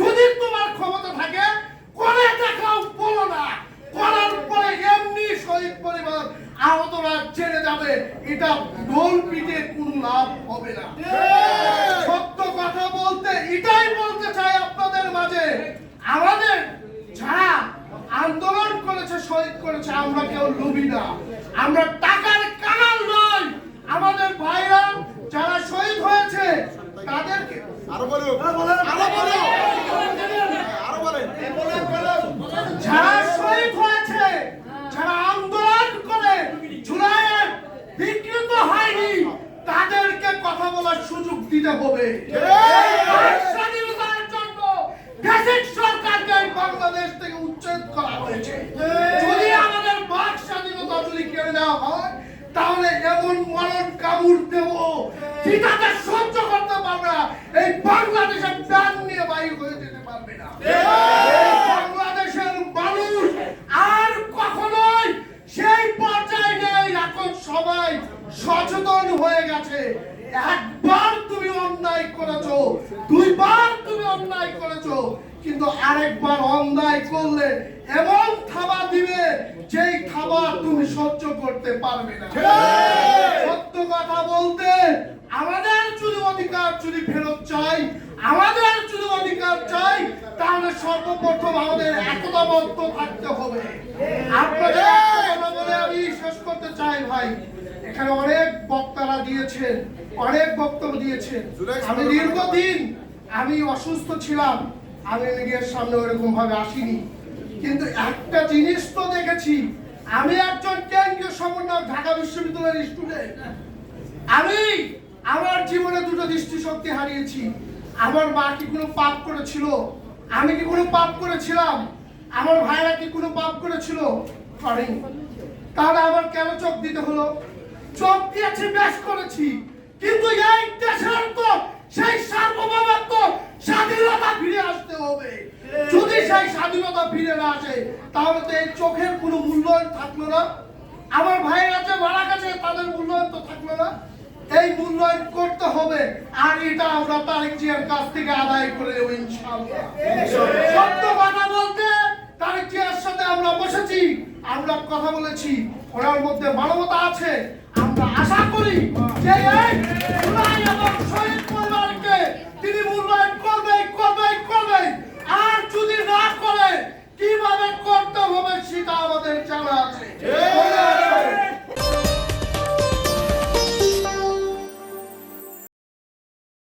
যদি তোমার ক্ষমতা থাকে করে দেখাও, বলো না করার পরে এমনি শহীদ পরিবার আহতরা ছেড়ে যাবে, এটা ঢোল পিটে কোনো লাভ হবে না। সত্য কথা বলতে এটাই বলতে চাই আপনাদের মাঝে, আমাদের যারা আন্দোলন করেছে, শহীদ করেছে, আমরা কেউ লোভী না, আমরা টাকার কাঙাল নয়। আমাদের ভাইরা যারা শহীদ হয়েছে তাদেরকে যারা শহীদ হয়েছে, যারা আন্দোলন করে জুলাইয়ে বিকৃত হয়নি, তাদেরকে কথা বলার সুযোগ দিতে হবে। স্বাধীনতার জন্য ফ্যাসিস্ট সরকারকে বাংলাদেশ থেকে উচ্ছেদ করা হয়েছে। যদি আমাদের বাক স্বাধীনতা যদি কেড়ে নেওয়া হয়, তাহলে এমন মরণ কামড় দেব যেটাকে সহ্য করতে পারবে না। এই বাংলাদেশের প্রাণ নিয়ে বাইর হয়ে যেতে পারবে না। বাংলাদেশের মানুষ আর কখনোই সেই পর্যায়ে নেই। এখন সবাই সচেতন হয়ে গেছে। একবার তুমি অন্যায় করেছো, দুইবার তুমি অন্যায় করেছো, কিন্তু আরেকবার অন্যায় করলে এমন থাবা দিবে যেই থাবা তুমি সহ্য করতে পারবে না। সত্য কথা বলতে, আমাদের যদি অধিকার যদি ফেরত চাই, আমাদের যদি অধিকার চাই, তাহলে সর্বপ্রথম আমাদের একতাবদ্ধ থাকতে হবে। আপনাদের কথা বলে আমি শেষ করতে চাই ভাই। এখানে অনেক বক্তারা দিয়েছেন, অনেক বক্তব্য দিয়েছেন। আমি দীর্ঘদিন আমি অসুস্থ ছিলাম, আমি মিডিয়ার সামনে ওরকম ভাবে আসিনি, কিন্তু একটা জিনিস তো দেখেছি। আমি একজন কেন্দ্রীয় সমন্বয়ক, ঢাকা বিশ্ববিদ্যালয়ের স্টুডেন্ট। আমি আমার জীবনে দুটো দৃষ্টিশক্তি হারিয়েছি। আমার মা কি কোনো পাপ করেছিল? আমি কি কোনো পাপ করেছিলাম? আমার ভাইরা কি কোনো পাপ করেছিল? করেনি। তাহলে আমার কেন চোখ দিতে হলো? চোখ দিয়েছি, বেশ করেছি, কিন্তু এই দেশের তো সেই সার্বভৌমত্ব, স্বাধীনতা ফিরে আসতে হবে। যদি সেই স্বাধীনতা ফিরে না আসে, তাহলে তো এই চোখের কোনো মূল্যায়ন থাকলো না। আমার ভাইয়ের কাছে মারা গেছে, তাদের মূল্যায়ন তো থাকলো না। এই মূল্যায়ন করতে হবে, আর এটা আমরা তারেক জিয়ার কাছ থেকে আদায় করে দেবো ইনশাআল্লাহ। সত্য কথা বলতে, তারেক জিয়ার সাথে আমরা বসেছি, আমরা কথা বলেছি, ওনার মধ্যে মানবতা আছে। আমরা আশা করি যে এই জুলাই এবং শহীদ পরিবারকে তিনি মূল্যায়ন করবে। আর যদি না করে কিভাবে করতে হবে সেটা আমাদের জানা আছে।